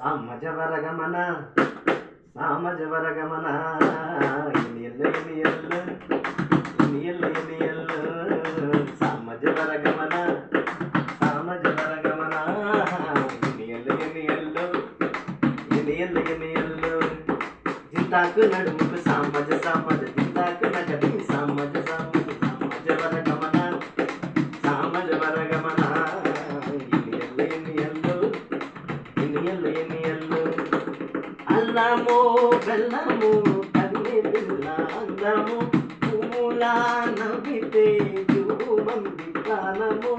సామజవరగమన సామజవరగమన ఇనియల్ల ఇనియల్ల ఇనియల్ల ఇనియల్ల సామజవరగమన సామజవరగమన ఇనియల్ల ఇనియల్ల ఇనియల్ల ఇనియల్ల జింతాకు నడుముకు సామజ సామజ జింతాకు నగడి సామజ సామజ సామజవరగమన సామజవరగమన అల్లము బెల్లము కన్నె పిల్ల అందము పూల నవ్వితే మంది ప్రాణము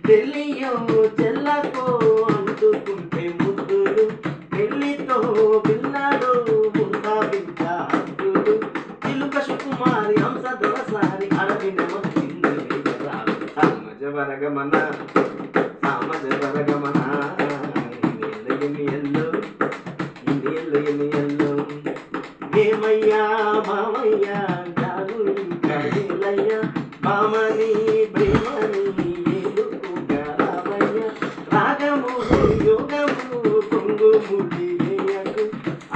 తెలియో చెల్లకు అందుకుంటే ముద్దులు పెళ్లితో పిల్లడు ముందా బిడ్డ అద్దులు చిలుక సుకుమారి హంస దొరసారి అడవి నమస్తింది సామజ వరగమన సామజ వరగమన ఏమయ్యా మామయ్యా జాను కడిలయ్య మామని ప్రేమని ఏలుకుగా రామయ్య రాగము యోగము కొంగుముడి వేయకు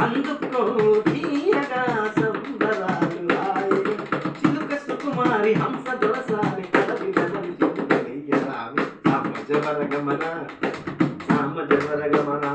అందుకో తీయగా సంబరాలు ఆయన చిలుక సుకుమారి హంస దొరసారి కడవి గదలి చిలుకయ్య రావి సామజ వరగమన సామజ వరగమన